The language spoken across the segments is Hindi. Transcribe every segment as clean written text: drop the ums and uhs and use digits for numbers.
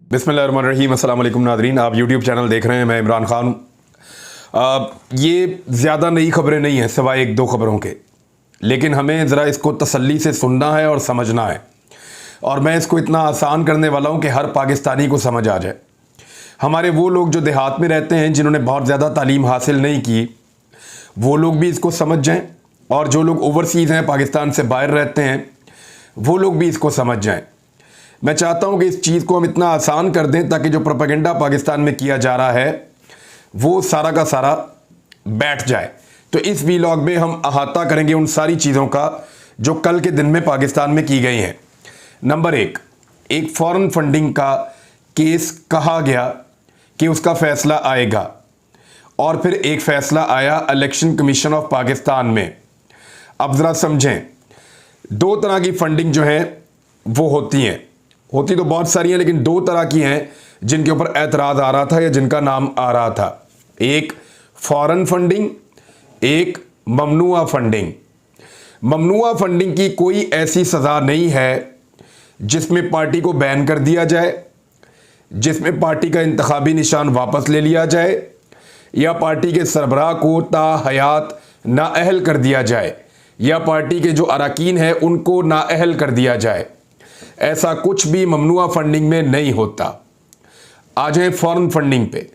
बिस्मिल्लाहिर्रहमानिर्रहीम। अस्सलाम वालेकुम नादरीन, आप यूट्यूब चैनल देख रहे हैं। मैं इमरान खान हूँ। ये ज़्यादा नई खबरें नहीं हैं सिवाय एक दो खबरों के, लेकिन हमें ज़रा इसको तसल्ली से सुनना है और समझना है। और मैं इसको इतना आसान करने वाला हूँ कि हर पाकिस्तानी को समझ आ जाए। हमारे वो लोग जो देहात में रहते हैं, जिन्होंने बहुत ज़्यादा तालीम हासिल नहीं की, वो लोग भी इसको समझ जाएं, और जो लोग ओवरसीज़ हैं, पाकिस्तान से बाहर रहते हैं, वो लोग भी इसको समझ जाएं। मैं चाहता हूं कि इस चीज़ को हम इतना आसान कर दें ताकि जो प्रोपेगेंडा पाकिस्तान में किया जा रहा है वो सारा का सारा बैठ जाए। तो इस वीलॉग में हम अहाता करेंगे उन सारी चीज़ों का जो कल के दिन में पाकिस्तान में की गई हैं। नंबर एक फॉरेन फंडिंग का केस कहा गया कि उसका फैसला आएगा, और फिर एक फैसला आया इलेक्शन कमीशन ऑफ पाकिस्तान में। अब ज़रा समझें, दो तरह की फंडिंग जो है वो होती तो बहुत सारी हैं, लेकिन दो तरह की हैं जिनके ऊपर एतराज़ आ रहा था या जिनका नाम आ रहा था। एक फॉरेन फंडिंग, एक ममनुआ फंडिंग। ममनुआ फंडिंग की कोई ऐसी सज़ा नहीं है जिसमें पार्टी को बैन कर दिया जाए, जिसमें पार्टी का इंतखाबी निशान वापस ले लिया जाए, या पार्टी के सरबराह को ताहयात नाअहल कर दिया जाए, या पार्टी के जो अरकान हैं उनको नाअहल कर दिया जाए। ऐसा कुछ भी ममनुआ फंडिंग में नहीं होता। आ जाए फॉरेन फंडिंग पे।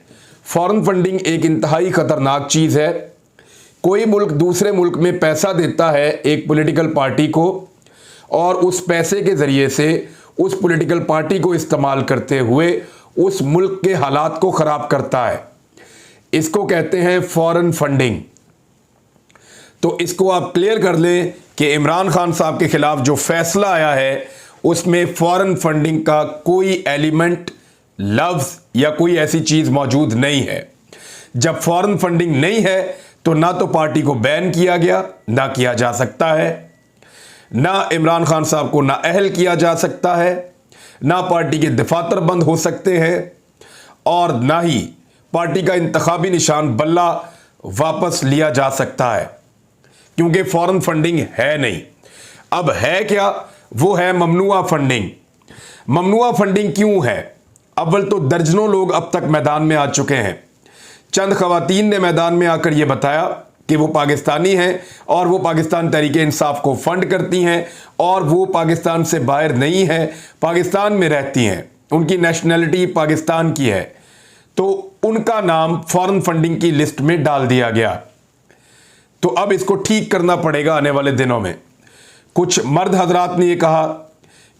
फॉरेन फंडिंग एक इंतहाई ख़तरनाक चीज़ है। कोई मुल्क दूसरे मुल्क में पैसा देता है एक पॉलिटिकल पार्टी को, और उस पैसे के ज़रिए से उस पॉलिटिकल पार्टी को इस्तेमाल करते हुए उस मुल्क के हालात को ख़राब करता है। इसको कहते हैं फॉरेन फंडिंग। तो इसको आप क्लियर कर लें कि इमरान खान साहब के ख़िलाफ़ जो फैसला आया है उसमें फॉरेन फंडिंग का कोई एलिमेंट, लफ्ज़ या कोई ऐसी चीज़ मौजूद नहीं है। जब फॉरेन फंडिंग नहीं है तो ना तो पार्टी को बैन किया गया, ना किया जा सकता है, ना इमरान खान साहब को नाअहल किया जा सकता है, ना पार्टी के दफातर बंद हो सकते हैं, और ना ही पार्टी का इंतखाबी निशान बल्ला वापस लिया जा सकता है, क्योंकि फॉरेन फंडिंग है नहीं। अब है क्या? वो है ममनुआ फंडिंग। ममनुआ फंडिंग क्यों है? अव्वल तो दर्जनों लोग अब तक मैदान में आ चुके हैं। चंद खवातीन ने मैदान में आकर यह बताया कि वो पाकिस्तानी हैं और वो पाकिस्तान तहरीक-ए-इंसाफ को फंड करती हैं, और वो पाकिस्तान से बाहर नहीं है, पाकिस्तान में रहती हैं, उनकी नेशनैलिटी पाकिस्तान की है। तो उनका नाम फॉरेन फंडिंग की लिस्ट में डाल दिया गया। तो अब इसको ठीक करना पड़ेगा आने वाले दिनों में। कुछ मर्द हजरात ने यह कहा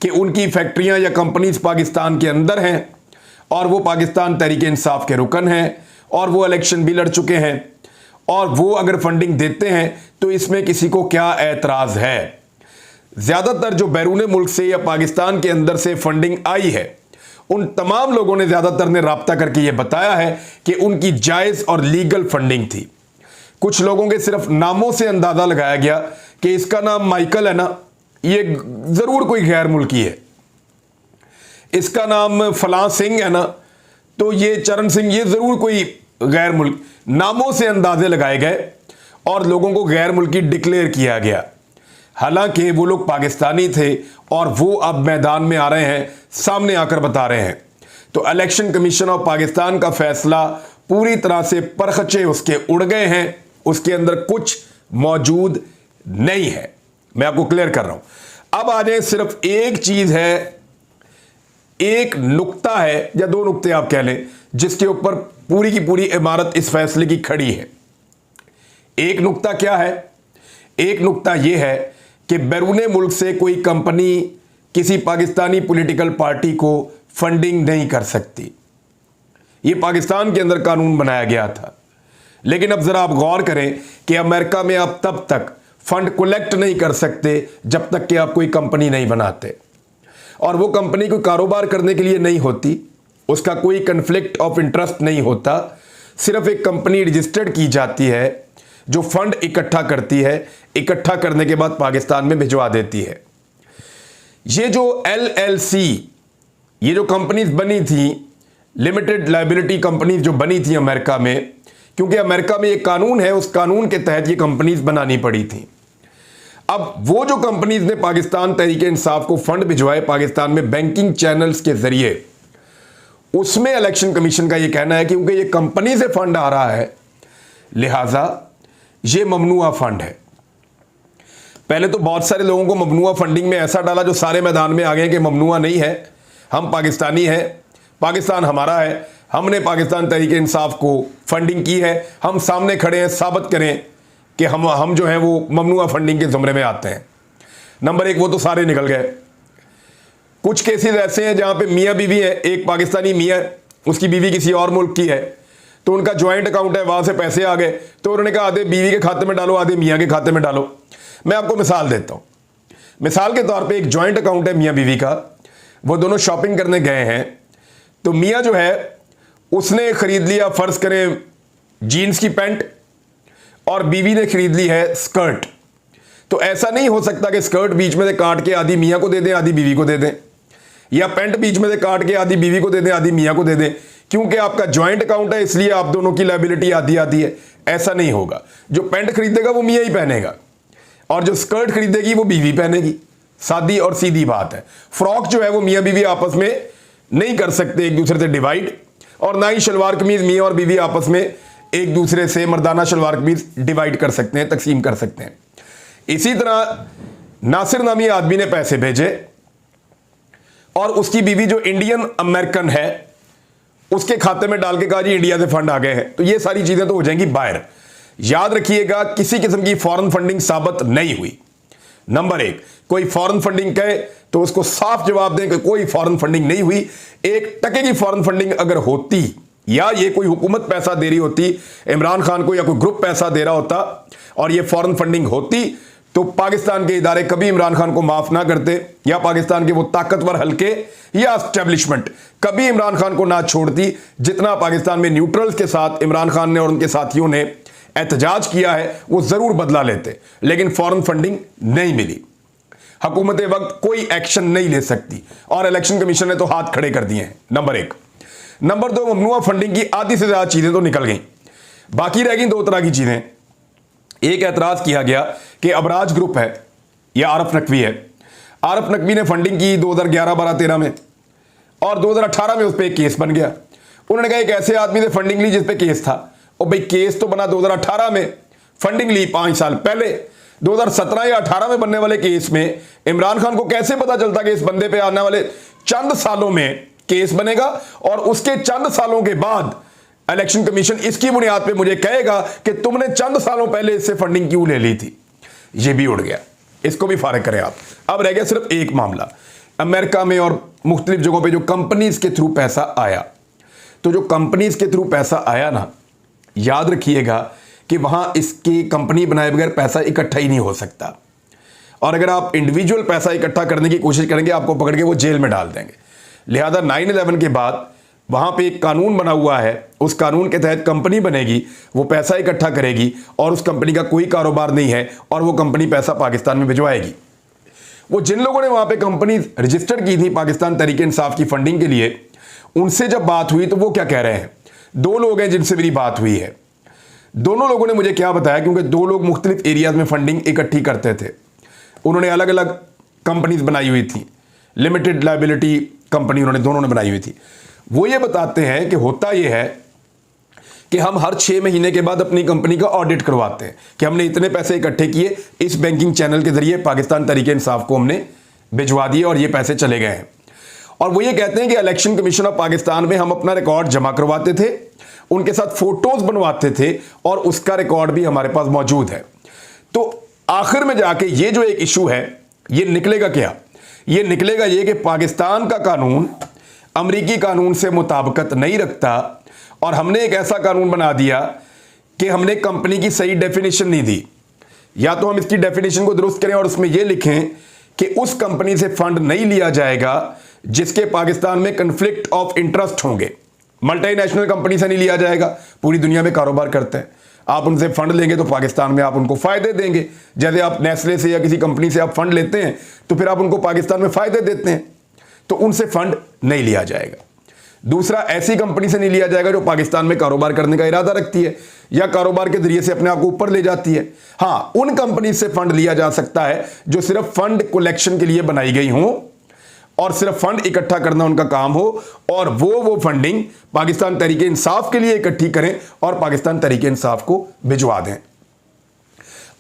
कि उनकी फैक्ट्रियां या कंपनीज पाकिस्तान के अंदर हैं, और वो पाकिस्तान तहरीक-ए-इंसाफ के रुकन हैं, और वो इलेक्शन भी लड़ चुके हैं, और वो अगर फंडिंग देते हैं तो इसमें किसी को क्या एतराज़ है। ज़्यादातर जो बैरून मुल्क से या पाकिस्तान के अंदर से फंडिंग आई है, उन तमाम लोगों ने ज़्यादातर ने राब्ता करके ये बताया है कि उनकी जायज़ और लीगल फंडिंग थी। कुछ लोगों के सिर्फ नामों से अंदाज़ा लगाया गया कि इसका नाम माइकल है ना, ये ज़रूर कोई गैर मुल्की है, इसका नाम फलां सिंह है ना, तो ये चरण सिंह, ये ज़रूर कोई गैर मुल्क। नामों से अंदाजे लगाए गए और लोगों को गैर मुल्की डिक्लेयर किया गया, हालांकि वो लोग पाकिस्तानी थे, और वो अब मैदान में आ रहे हैं, सामने आकर बता रहे हैं। तो इलेक्शन कमीशन ऑफ पाकिस्तान का फैसला पूरी तरह से परखचे उसके उड़ गए हैं, उसके अंदर कुछ मौजूद नहीं है। मैं आपको क्लियर कर रहा हूं। अब आ जाए, सिर्फ एक चीज है, एक नुक्ता है, या दो नुक्ते आप कह लें, जिसके ऊपर पूरी की पूरी इमारत इस फैसले की खड़ी है। एक नुक्ता क्या है? एक नुक्ता यह है कि बैरून मुल्क से कोई कंपनी किसी पाकिस्तानी पॉलिटिकल पार्टी को फंडिंग नहीं कर सकती। यह पाकिस्तान के अंदर कानून बनाया गया था, लेकिन अब जरा आप गौर करें कि अमेरिका में आप तब तक फंड कलेक्ट नहीं कर सकते जब तक कि आप कोई कंपनी नहीं बनाते, और वो कंपनी कोई कारोबार करने के लिए नहीं होती, उसका कोई कन्फ्लिक्ट ऑफ इंटरेस्ट नहीं होता। सिर्फ एक कंपनी रजिस्टर्ड की जाती है जो फंड इकट्ठा करती है, इकट्ठा करने के बाद पाकिस्तान में भिजवा देती है। ये जो LLC, ये जो कंपनीज बनी थी, लिमिटेड लायबिलिटी कंपनीज जो बनी थी अमेरिका में, क्योंकि अमेरिका में एक कानून है, उस कानून के तहत ये कंपनीज बनानी पड़ी थी। अब वो जो कंपनीज ने पाकिस्तान तहरीक इंसाफ को फंड भिजवाए पाकिस्तान में बैंकिंग चैनल्स के जरिए, उसमें इलेक्शन कमीशन का ये कहना है कि क्योंकि ये कंपनी से फंड आ रहा है, लिहाजा ये ममनुआ फंड है। पहले तो बहुत सारे लोगों को ममनुआ फंडिंग में ऐसा डाला जो सारे मैदान में आ गए कि ममनुआ नहीं है, हम पाकिस्तानी हैं, पाकिस्तान हमारा है, हमने पाकिस्तान तहरीक इंसाफ को फंडिंग की है, हम सामने खड़े हैं, साबित करें कि हम जो हैं वो ममनुआ फंडिंग के ज़ुमरे में आते हैं। नंबर एक, वो तो सारे निकल गए। कुछ केसेस ऐसे हैं जहां पे मियाँ बीवी है, एक पाकिस्तानी मियाँ, उसकी बीवी किसी और मुल्क की है, तो उनका ज्वाइंट अकाउंट है, वहां से पैसे आ गए, तो उन्होंने कहा आधे बीवी के खाते में डालो, आधे मियाँ के खाते में डालो। मैं आपको मिसाल देता हूँ। मिसाल के तौर पे एक ज्वाइंट अकाउंट है मियाँ बीवी का, वो दोनों शॉपिंग करने गए हैं, तो मियाँ जो है उसने खरीद लिया, फर्ज करें जीन्स की पैंट, और बीवी ने खरीद ली है स्कर्ट। तो ऐसा नहीं हो सकता कि स्कर्ट बीच में से काट के आधी मियाँ को दे दें, आधी बीवी को दे दें, या पैंट बीच में से काट के आधी बीवी को दे दें, आधी मियाँ को दे दें, क्योंकि आपका ज्वाइंट अकाउंट है इसलिए आप दोनों की लायबिलिटी आधी आधी है। ऐसा नहीं होगा। जो पैंट खरीदेगा वो मियाँ ही पहनेगा, और जो स्कर्ट खरीदेगी वो बीवी पहनेगी। सादी और सीधी बात है। फ्रॉक जो है वो मियाँ बीवी आपस में नहीं कर सकते एक दूसरे से डिवाइड, और ना ही शलवार कमीज मियाँ और बीवी आपस में एक दूसरे से मर्दाना शलवार कमीज डिवाइड कर सकते हैं, तकसीम कर सकते हैं। इसी तरह नासिर नामी आदमी ने पैसे भेजे और उसकी बीवी जो इंडियन अमेरिकन है उसके खाते में डाल के कहा जी इंडिया से फंड आ गए हैं, तो ये सारी चीजें तो हो जाएंगी बाहर। याद रखिएगा, किसी किस्म की फॉरेन फंडिंग साबित नहीं हुई। नंबर एक, कोई फॉरेन फंडिंग कहे तो उसको साफ जवाब दें कि कोई फॉरेन फंडिंग नहीं हुई। 1% की फॉरेन फंडिंग अगर होती, या ये कोई हुकूमत पैसा दे रही होती इमरान खान को, या कोई ग्रुप पैसा दे रहा होता और ये फॉरेन फंडिंग होती, तो पाकिस्तान के इदारे कभी इमरान खान को माफ ना करते, या पाकिस्तान के वो ताकतवर हल्के या एस्टेब्लिशमेंट कभी इमरान खान को ना छोड़ती, जितना पाकिस्तान में न्यूट्रल्स के साथ इमरान खान ने और उनके साथियों ने एहतजाज किया है वो जरूर बदला लेते। लेकिन फॉरेन फंडिंग नहीं मिली, हुकूमत वक्त कोई एक्शन नहीं ले सकती, और इलेक्शन कमीशन ने तो हाथ खड़े कर दिए हैं। नंबर एक। नंबर दो, ममनुआ फंडिंग की आधी से ज्यादा चीजें तो निकल गई, बाकी रह गई दो तरह की चीजें। एक एतराज किया गया कि अबराज ग्रुप है या आरफ नकवी है, आरफ नकवी ने फंडिंग की 2011, 12, 13 में, और 2018 में उस पर एक केस बन गया। उन्होंने कहा एक ऐसे आदमी से फंडिंग ली जिस पे केस था। और भाई केस तो बना 2018 में, फंडिंग ली 5 साल पहले। 2017 या 18 में बनने वाले केस में इमरान खान को कैसे पता चलता कि इस बंदे पे आने वाले चंद सालों में केस बनेगा, और उसके चंद सालों के बाद इलेक्शन कमीशन इसकी बुनियाद पे मुझे कहेगा कि तुमने चंद सालों पहले इससे फंडिंग क्यों ले ली थी। ये भी उड़ गया, इसको भी फारिग करें आप। अब रह गया सिर्फ एक मामला, अमेरिका में और मुख्तलिफ जगहों पे जो कंपनीज के थ्रू पैसा आया। तो जो कंपनीज के थ्रू पैसा आया ना, याद रखिएगा कि वहां इसकी कंपनी बनाए बगैर पैसा इकट्ठा ही नहीं हो सकता, और अगर आप इंडिविजुअल पैसा इकट्ठा करने की कोशिश करेंगे आपको पकड़ के वो जेल में डाल देंगे। लिहाजा 9/11 के बाद वहां पे एक कानून बना हुआ है, उस कानून के तहत कंपनी बनेगी, वो पैसा इकट्ठा करेगी, और उस कंपनी का कोई कारोबार नहीं है, और वो कंपनी पैसा पाकिस्तान में भिजवाएगी। वो जिन लोगों ने वहां पे कंपनी रजिस्टर की थी पाकिस्तान तहरीक इंसाफ की फंडिंग के लिए, उनसे जब बात हुई तो वो क्या कह रहे हैं। 2 लोग हैं जिनसे मेरी बात हुई है। दोनों लोगों ने मुझे क्या बताया, क्योंकि 2 लोग मुख्तलिफ एरियाज में फंडिंग इकट्ठी करते थे, उन्होंने अलग अलग कंपनीज बनाई हुई थी, लिमिटेड लायबिलिटी कंपनी उन्होंने दोनों ने बनाई हुई थी। वो ये बताते हैं कि होता यह है कि हम हर 6 महीने के बाद अपनी कंपनी का ऑडिट करवाते हैं कि हमने इतने पैसे इकट्ठे किए, इस बैंकिंग चैनल के जरिए पाकिस्तान तहरीक इंसाफ को हमने भिजवा दिए और ये पैसे चले गए हैं। और वो ये कहते हैं कि इलेक्शन कमीशन ऑफ पाकिस्तान में हम अपना रिकॉर्ड जमा करवाते थे, उनके साथ फोटोज बनवाते थे, और उसका रिकॉर्ड भी हमारे पास मौजूद है। तो आखिर में जाके ये जो एक इशू है, ये निकलेगा क्या? ये निकलेगा ये कि पाकिस्तान का कानून अमरीकी कानून से मुताबिकत नहीं रखता, और हमने एक ऐसा कानून बना दिया कि हमने कंपनी की सही डेफिनेशन नहीं दी। या तो हम इसकी डेफिनेशन को दुरुस्त करें और उसमें यह लिखें कि उस कंपनी से फंड नहीं लिया जाएगा जिसके पाकिस्तान में कन्फ्लिक्ट ऑफ इंटरेस्ट होंगे। मल्टीनेशनल कंपनी से नहीं लिया जाएगा, पूरी दुनिया में कारोबार करते हैं, आप उनसे फंड लेंगे तो पाकिस्तान में आप उनको फायदे देंगे। जैसे आप नेस्ले से या किसी कंपनी से आप फंड लेते हैं तो फिर आप उनको पाकिस्तान में फायदे देते हैं, तो उनसे फंड नहीं लिया जाएगा। दूसरा, ऐसी कंपनी से नहीं लिया जाएगा जो पाकिस्तान में कारोबार करने का इरादा रखती है या कारोबार के जरिए से अपने आप को ऊपर ले जाती है। हाँ, उन कंपनी से फंड लिया जा सकता है जो सिर्फ फंड कलेक्शन के लिए बनाई गई हों और सिर्फ फंड इकट्ठा करना उनका काम हो और वो फंडिंग पाकिस्तान तहरीक इंसाफ के लिए इकट्ठी करें और पाकिस्तान तहरीक इंसाफ को भिजवा दें।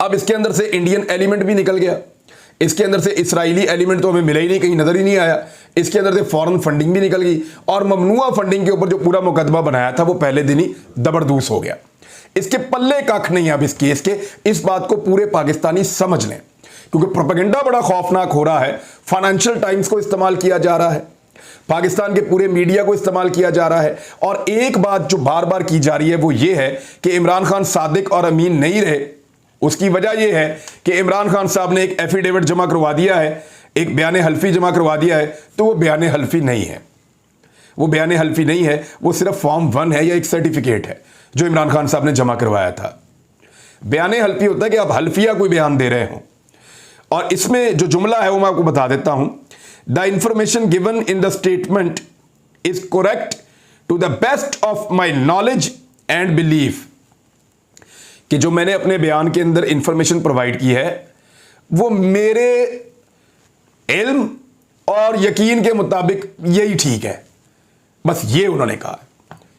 अब इसके अंदर से इंडियन एलिमेंट भी निकल गया, इसके अंदर से इस्राएली एलिमेंट तो हमें मिला ही नहीं, कहीं नजर ही नहीं आया, इसके अंदर से फॉरेन फंडिंग भी निकल गई और ममनुआ फंडिंग के ऊपर जो पूरा मुकदमा बनाया था वो पहले दिन ही दबरदूस हो गया। इसके पल्ले कख नहीं अब इस केस के, इस बात को पूरे पाकिस्तानी समझ लें, क्योंकि प्रोपेगेंडा बड़ा खौफनाक हो रहा है। फाइनेंशियल टाइम्स को इस्तेमाल किया जा रहा है, पाकिस्तान के पूरे मीडिया को इस्तेमाल किया जा रहा है और एक बात जो बार बार की जा रही है वो ये है कि इमरान खान सादिक और अमीन नहीं रहे। उसकी वजह यह है कि इमरान खान साहब ने एक एफिडेविट जमा करवा दिया है, एक बयान हल्फी जमा करवा दिया है, तो वो बयान हल्फी नहीं है, वो बयान हल्फी नहीं है, वो सिर्फ फॉर्म 1 है या एक सर्टिफिकेट है जो इमरान खान साहब ने जमा करवाया था। बयान हल्फी होता है कि आप हल्फिया कोई बयान दे रहे हो, और इसमें जो जुमला है वो मैं आपको बता देता हूं। The information given in the statement is correct to the best of my knowledge and belief, कि जो मैंने अपने बयान के अंदर इंफॉर्मेशन प्रोवाइड की है वो मेरे इल्म और यकीन के मुताबिक यही ठीक है, बस ये उन्होंने कहा।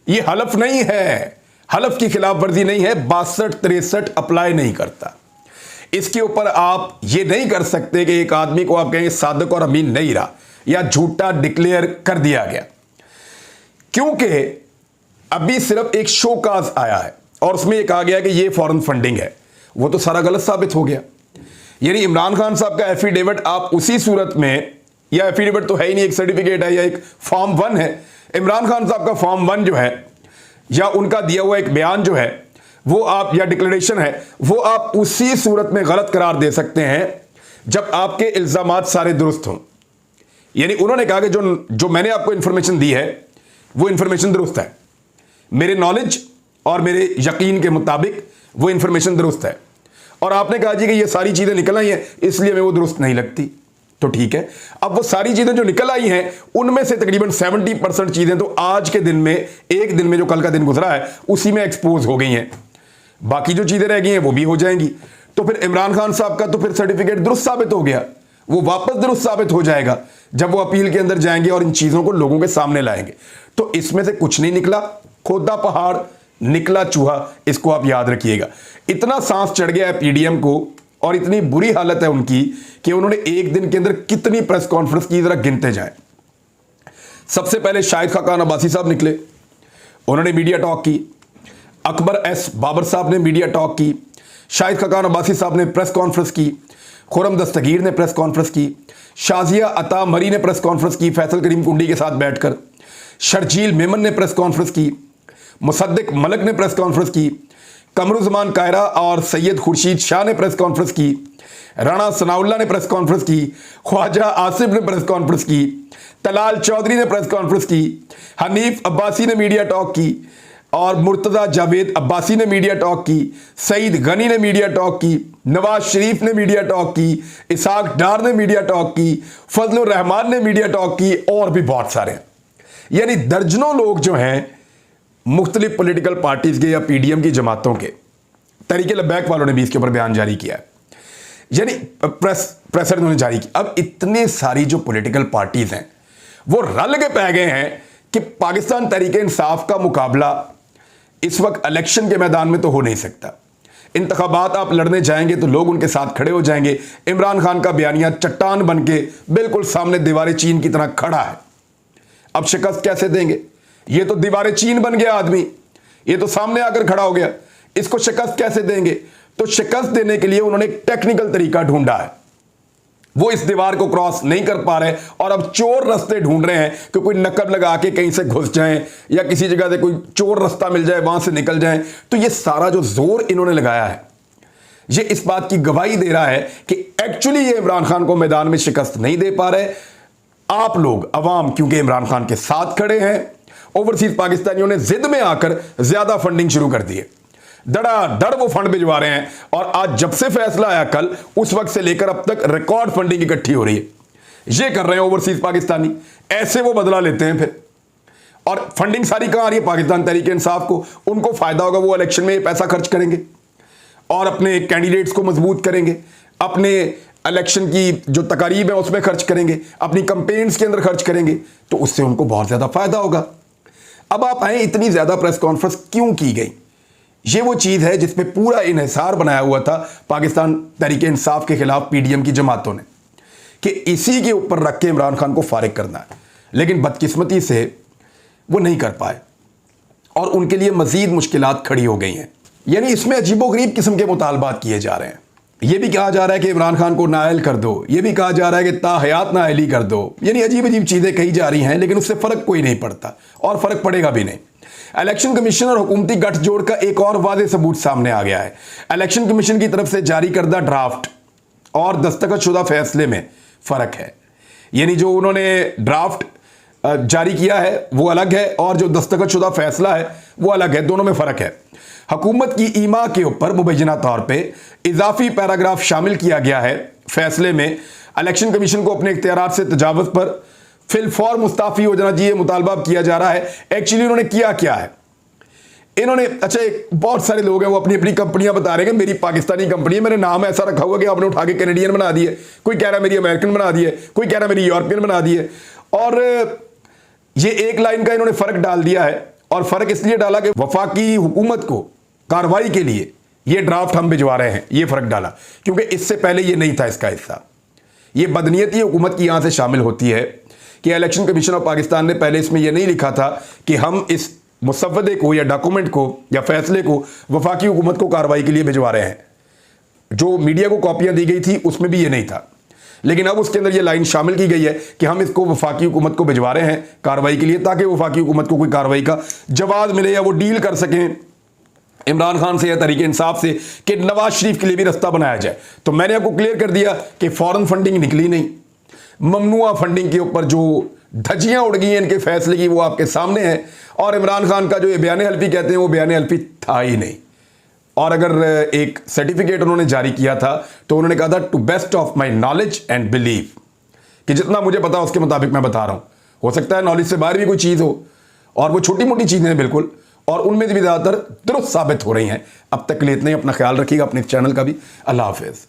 ये हलफ नहीं है, हलफ की खिलाफ वर्जी नहीं है, 62-63 अप्लाई नहीं करता। इसके ऊपर आप ये नहीं कर सकते कि एक आदमी को आप कहें सादिक और अमीन नहीं रहा या झूठा डिक्लेयर कर दिया गया, क्योंकि अभी सिर्फ एक शोकाज आया है और उसमें यह कहा गया कि ये फॉरेन फंडिंग है। वो तो सारा गलत साबित हो गया। यानी इमरान खान साहब का एफिडेविट आप उसी सूरत में, या एफिडेविट तो है ही नहीं, एक सर्टिफिकेट है या एक फॉर्म 1 है। इमरान खान साहब का फॉर्म 1 जो है या उनका दिया हुआ एक बयान जो है वो आप, या डिक्लेरेशन है, वो आप उसी सूरत में गलत करार दे सकते हैं जब आपके इल्जामात सारे दुरुस्त हों। यानी उन्होंने कहा कि जो मैंने आपको इंफॉर्मेशन दी है वो इंफॉर्मेशन दुरुस्त है, मेरे नॉलेज और मेरे यकीन के मुताबिक वो इंफॉर्मेशन दुरुस्त है, और आपने कहा जी कि ये सारी चीजें निकल आई हैं इसलिए हमें वो दुरुस्त नहीं लगती। तो ठीक है, अब वो सारी चीजें जो निकल आई हैं उनमें से तकरीबन 70% चीजें तो आज के दिन में, एक दिन में जो कल का दिन गुजरा है उसी में एक्सपोज हो गई हैं। बाकी जो चीजें रह गई हैं वो भी हो जाएंगी। तो फिर इमरान खान साहब का तो फिर सर्टिफिकेट दुरुस्त साबित हो गया, वो वापस दुरुस्त साबित हो जाएगा जब वो अपील के अंदर जाएंगे और इन चीजों को लोगों के सामने लाएंगे। तो इसमें से कुछ नहीं निकला, खोदा पहाड़ निकला चूहा, इसको आप याद रखिएगा। इतना सांस चढ़ गया है पीडीएम को और इतनी बुरी हालत है उनकी कि उन्होंने एक दिन के अंदर कितनी प्रेस कॉन्फ्रेंस की, जरा गिनते जाएं। सबसे पहले शाहिद खाकान अब्बासी साहब निकले, उन्होंने मीडिया टॉक की। अकबर एस बाबर साहब ने मीडिया टॉक की। शाहिद खाकान अब्बासी साहब ने प्रेस कॉन्फ्रेंस की। खुरम दस्तगीर ने प्रेस कॉन्फ्रेंस की। शाजिया अता मरी ने प्रेस कॉन्फ्रेंस की फैसल करीम कुंडी के साथ बैठकर। शर्जील मेमन ने प्रेस कॉन्फ्रेंस की। मुसद्दिक मलक ने प्रेस कॉन्फ्रेंस की। कमरुज़मान कायरा और सैयद खुर्शीद शाह ने प्रेस कॉन्फ्रेंस की। राणा सनाउल्लाह ने प्रेस कॉन्फ्रेंस की। ख्वाजा आसिफ ने प्रेस कॉन्फ्रेंस की। तलाल चौधरी ने प्रेस कॉन्फ्रेंस की। हनीफ अब्बासी ने मीडिया टॉक की और मुर्तज़ा जावेद अब्बासी ने मीडिया टॉक की। सईद गनी ने मीडिया टॉक की। नवाज शरीफ ने मीडिया टॉक की। इसाक डार ने मीडिया टॉक की। फजलुर रहमान ने मीडिया टॉक की, और भी बहुत सारे। यानी दर्जनों लोग जो हैं मुख्तलिफ पॉलिटिकल पार्टीज के या पीडीएम की जमातों के, तहरीके लब्बैक वालों ने भी इसके ऊपर बयान जारी किया है, यानी प्रेसर उन्होंने जारी की। अब इतने सारी जो पॉलिटिकल पार्टीज हैं वो रल के पै गए हैं कि पाकिस्तान तहरीके इंसाफ का मुकाबला इस वक्त इलेक्शन के मैदान में तो हो नहीं सकता। इंतखाबात आप लड़ने जाएंगे तो लोग उनके साथ खड़े हो जाएंगे। इमरान खान का बयानिया चट्टान बन के बिल्कुल सामने दीवार चीन की तरह खड़ा है। अब शिकस्त कैसे देंगे? ये तो दीवार चीन बन गया आदमी, ये तो सामने आकर खड़ा हो गया, इसको शिकस्त कैसे देंगे? तो शिकस्त देने के लिए उन्होंने एक टेक्निकल तरीका ढूंढा है। वो इस दीवार को क्रॉस नहीं कर पा रहे और अब चोर रास्ते ढूंढ रहे हैं कि कोई नकब लगा के कहीं से घुस जाएं या किसी जगह से कोई चोर रास्ता मिल जाए, वहां से निकल जाएं। तो ये सारा जो जोर इन्होंने लगाया है ये इस बात की गवाही दे रहा है कि एक्चुअली ये इमरान खान को मैदान में शिकस्त नहीं दे पा रहे। आप लोग अवाम क्योंकि इमरान खान के साथ खड़े हैं, ओवरसीज पाकिस्तानियों ने जिद में आकर ज्यादा फंडिंग शुरू कर दी है, धड़ाधड़ वो फंड भिजवा रहे हैं। और आज जब से फैसला आया कल, उस वक्त से लेकर अब तक रिकॉर्ड फंडिंग इकट्ठी हो रही है। ये कर रहे हैं ओवरसीज पाकिस्तानी, ऐसे वो बदला लेते हैं फिर। और फंडिंग सारी कहां आ रही है? पाकिस्तान तहरीक इंसाफ को। उनको फायदा होगा, वो इलेक्शन में ये पैसा खर्च करेंगे और अपने कैंडिडेट्स को मजबूत करेंगे, अपने इलेक्शन की जो तकारीब है उसमें खर्च करेंगे, अपनी कंपेन्स के अंदर खर्च करेंगे, तो उससे उनको बहुत ज़्यादा फायदा होगा। अब आप आए, इतनी ज़्यादा प्रेस कॉन्फ्रेंस क्यों की गई? ये वो चीज़ है जिसपे पूरा इन्हिसार बनाया हुआ था पाकिस्तान तहरीक इंसाफ के खिलाफ पीडीएम की जमातों ने, कि इसी के ऊपर रख के इमरान खान को फारिग करना है। लेकिन बदकिस्मती से वो नहीं कर पाए और उनके लिए मजीद मुश्किलात खड़ी हो गई हैं। यानी इसमें अजीबोगरीब किस्म के मुतालबात किए जा रहे हैं। ये भी कहा जा रहा है कि इमरान खान को नाअहल कर दो, ये भी कहा जा रहा है कि ताहयात नाअहली कर दो। यानी अजीब अजीब चीज़ें कही जा रही हैं, लेकिन उससे फ़र्क कोई नहीं पड़ता और फ़र्क पड़ेगा भी नहीं। इलेक्शन कमीशन और हुकूमती गठजोड़ का एक और वाज़ेह सबूत सामने आ गया है। इलेक्शन कमीशन की तरफ से जारी करदा ड्राफ्ट और दस्तखतशुदा फैसले में फ़र्क है। यानी जो उन्होंने ड्राफ्ट जारी किया है वो अलग है और जो दस्तखतशुदा फैसला है वो अलग है, दोनों में फ़र्क है। हुकूमत की ईमा के ऊपर मुबैना तौर पे इजाफी पैराग्राफ शामिल किया गया है फैसले में। इलेक्शन कमीशन को अपने इख्तियारात से तजावुज़ पर फिलफौर मुस्ताफ़ी हो जाना चाहिए, मुतालबा किया जा रहा है। एक्चुअली उन्होंने किया क्या है, इन्होंने बहुत सारे लोग हैं वो अपनी अपनी कंपनियां बता रहे हैं, मेरी पाकिस्तानी कंपनी है, मेरे नाम ऐसा रखा हुआ कि आपने उठा के कैनेडियन बना दिए, कोई कह रहा है मेरी अमेरिकन बना दिए, कोई कह रहा है मेरी यूरोपियन बना दिए। और ये एक लाइन का इन्होंने फ़र्क डाल दिया है, और फ़र्क इसलिए डाला कि वफाकी हुकूमत को कार्रवाई के लिए ये ड्राफ्ट हम भिजवा रहे हैं, ये फ़र्क डाला, क्योंकि इससे पहले ये नहीं था इसका हिस्सा। ये बदनीयती हुकूमत की यहाँ से शामिल होती है कि इलेक्शन कमीशन ऑफ पाकिस्तान ने पहले इसमें यह नहीं लिखा था कि हम इस मुसव्वदे को या डॉक्यूमेंट को या फैसले को वफाकी हुकूमत को कार्रवाई के लिए भिजवा रहे हैं। जो मीडिया को कॉपियाँ दी गई थी उसमें भी ये नहीं था, लेकिन अब उसके अंदर ये लाइन शामिल की गई है कि हम इसको वफाकी हुकूमत को भिजवा रहे हैं कार्रवाई के लिए, ताकि वफाकी हुकूमत को कोई कार्रवाई का जवाब मिले या वो डील कर सकें इमरान खान से या तहरीक इंसाफ से कि नवाज शरीफ के लिए भी रास्ता बनाया जाए। तो मैंने आपको क्लियर कर दिया कि फॉरेन फंडिंग निकली नहीं, ममनुआ फंडिंग के ऊपर जो धज्जियां उड़ गई हैं इनके फैसले की वो आपके सामने है, और इमरान खान का जो ये बयान हल्फी कहते हैं वो बयान हल्फी था ही नहीं। और अगर एक सर्टिफिकेट उन्होंने जारी किया था तो उन्होंने कहा था to best of my knowledge and believe, कि जितना मुझे पता उसके मुताबिक मैं बता रहा हूं। हो सकता है नॉलेज से बाहर भी कोई चीज़ हो, और वो छोटी मोटी चीज़ें हैं बिल्कुल, और उनमें भी ज़्यादातर दुरुस्त साबित हो रही हैं। अब तक के लिए इतना ही, अपना ख्याल रखिएगा, अपने चैनल का भी। अल्लाह हाफिज़।